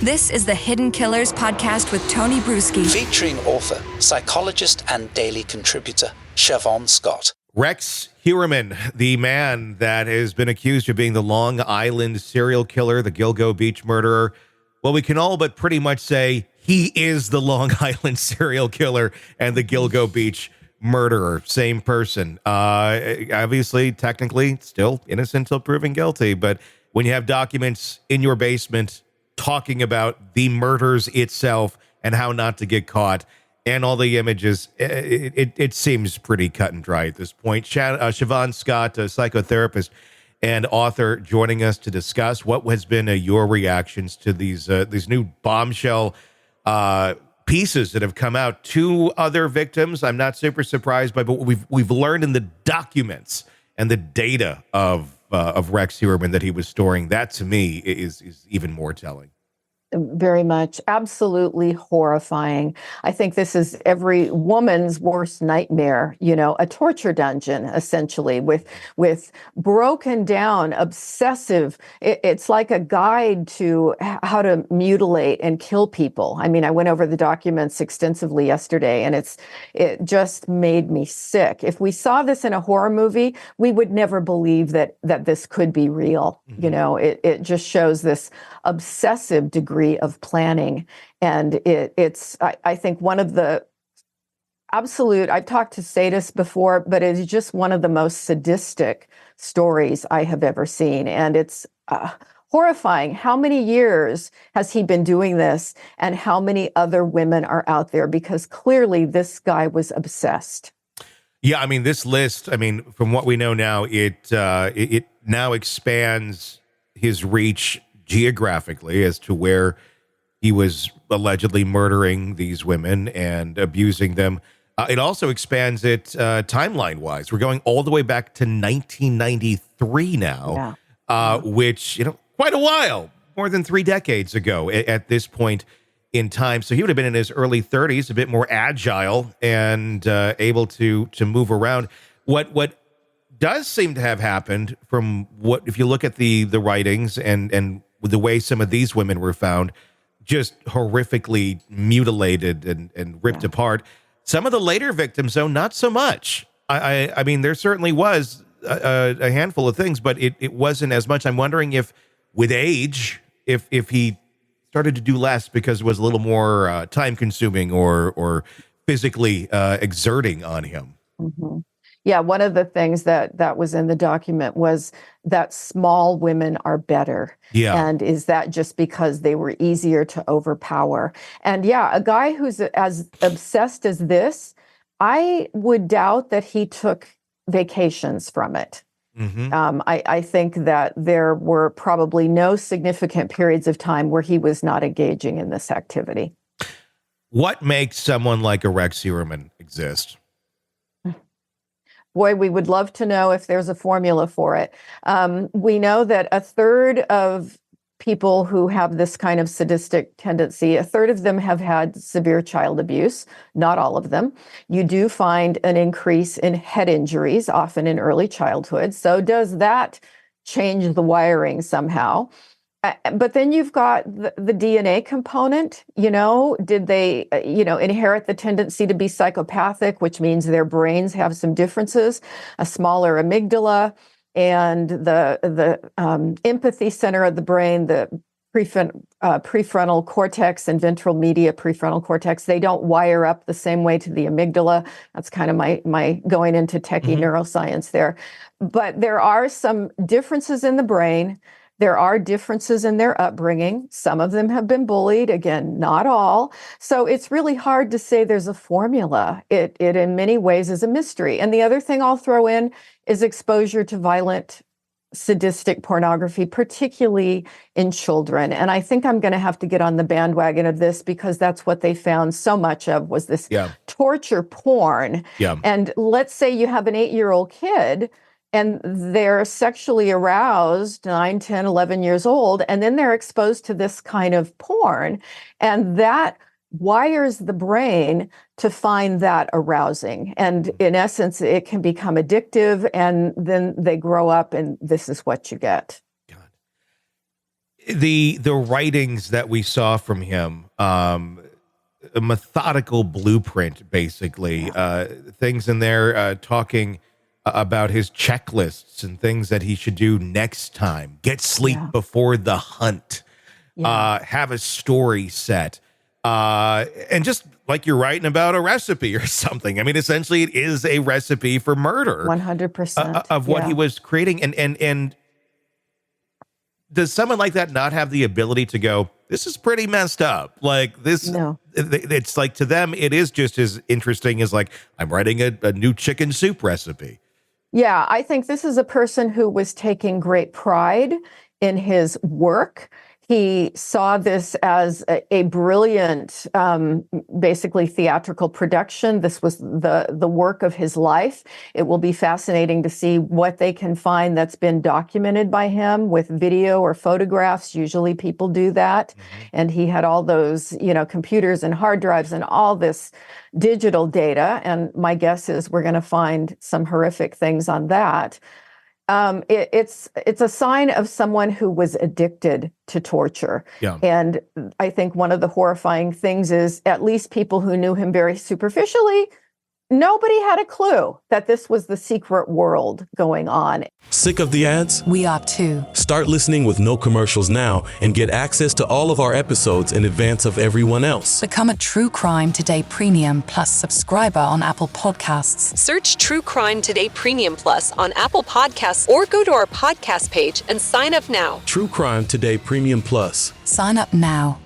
This is the Hidden Killers podcast with Tony Brueski. Featuring author, psychologist, and daily contributor, Shavaun Scott. Rex Heuermann, the man that has been accused of being the Long Island serial killer, the Gilgo Beach murderer. Well, we can all but pretty much say he is the Long Island serial killer and the Gilgo Beach murderer. Same person. Obviously, technically, still innocent until proven guilty. But when you have documents in your basement talking about the murders itself and how not to get caught and all the images, it seems pretty cut and dry at this point. Shavaun Scott, a psychotherapist and author, joining us to discuss what has been your reactions to these new bombshell pieces that have come out. Two other victims I'm not super surprised by, but what we've learned in the documents and the data of Rex Heuermann that he was storing, that to me is even more telling. Very much. Absolutely horrifying. I think this is every woman's worst nightmare, a torture dungeon, essentially, with broken down, obsessive. It's like a guide to how to mutilate and kill people. I mean, I went over the documents extensively yesterday, and it just made me sick. If we saw this in a horror movie, we would never believe that this could be real. Mm-hmm. It just shows this obsessive degree of planning. And it's I think one of the absolute, I've talked to sadists before, but it's just one of the most sadistic stories I have ever seen. And it's horrifying. How many years has he been doing this, and how many other women are out there? Because clearly this guy was obsessed. Yeah, I mean, this list, from what we know now, it now expands his reach geographically as to where he was allegedly murdering these women and abusing them. It also expands it timeline-wise. We're going all the way back to 1993 now, which, quite a while, more than 3 decades ago at this point in time. So he would have been in his early 30s, a bit more agile and able to move around. What does seem to have happened from if you look at the writings and the way some of these women were found, just horrifically mutilated and ripped apart. Some of the later victims, though, not so much. I mean, there certainly was a handful of things, but it wasn't as much. I'm wondering if with age, if he started to do less because it was a little more time consuming or physically exerting on him. Mm-hmm. Yeah, one of the things that was in the document was that small women are better. Yeah. And is that just because they were easier to overpower? And yeah, a guy who's as obsessed as this, I would doubt that he took vacations from it. Mm-hmm. I think that there were probably no significant periods of time where he was not engaging in this activity. What makes someone like a Rex Heuermann exist? Boy, we would love to know if there's a formula for it. We know that a third of people who have this kind of sadistic tendency, a third of them have had severe child abuse, not all of them. You do find an increase in head injuries, often in early childhood. So does that change the wiring somehow? But then you've got the DNA component. Did they, inherit the tendency to be psychopathic, which means their brains have some differences, a smaller amygdala, and the empathy center of the brain, the prefrontal cortex and ventral media prefrontal cortex, they don't wire up the same way to the amygdala. That's kind of my going into techie neuroscience there. But there are some differences in the brain. There are differences in their upbringing. Some of them have been bullied. Again, not all. So it's really hard to say there's a formula. It in many ways is a mystery. And the other thing I'll throw in is exposure to violent, sadistic pornography, particularly in children. And I think I'm going to have to get on the bandwagon of this because that's what they found so much of was this torture porn. Yeah. And let's say you have an 8-year-old kid and they're sexually aroused, 9, 10, 11 years old, and then they're exposed to this kind of porn. And that wires the brain to find that arousing. And in essence, it can become addictive, and then they grow up and this is what you get. the writings that we saw from him, a methodical blueprint, basically, things in there talking about his checklists and things that he should do next time, get sleep before the hunt, have a story set, and just like you're writing about a recipe or something. I mean, essentially it is a recipe for murder. 100% of what he was creating. And does someone like that not have the ability to go, this is pretty messed up? Like this, No. It's like, to them, it is just as interesting as like, I'm writing a new chicken soup recipe. Yeah, I think this is a person who was taking great pride in his work. He saw this as a brilliant, basically theatrical production. This was the work of his life. It will be fascinating to see what they can find that's been documented by him with video or photographs. Usually people do that. And he had all those, computers and hard drives and all this digital data. And my guess is we're going to find some horrific things on that. It's a sign of someone who was addicted to torture. Yeah. And I think one of the horrifying things is, at least people who knew him very superficially, nobody had a clue that this was the secret world going on. Sick of the ads? We are too. Start listening with no commercials now and get access to all of our episodes in advance of everyone else. Become a True Crime Today Premium Plus subscriber on Apple Podcasts. Search True Crime Today Premium Plus on Apple Podcasts or go to our podcast page and sign up now. True Crime Today Premium Plus. Sign up now.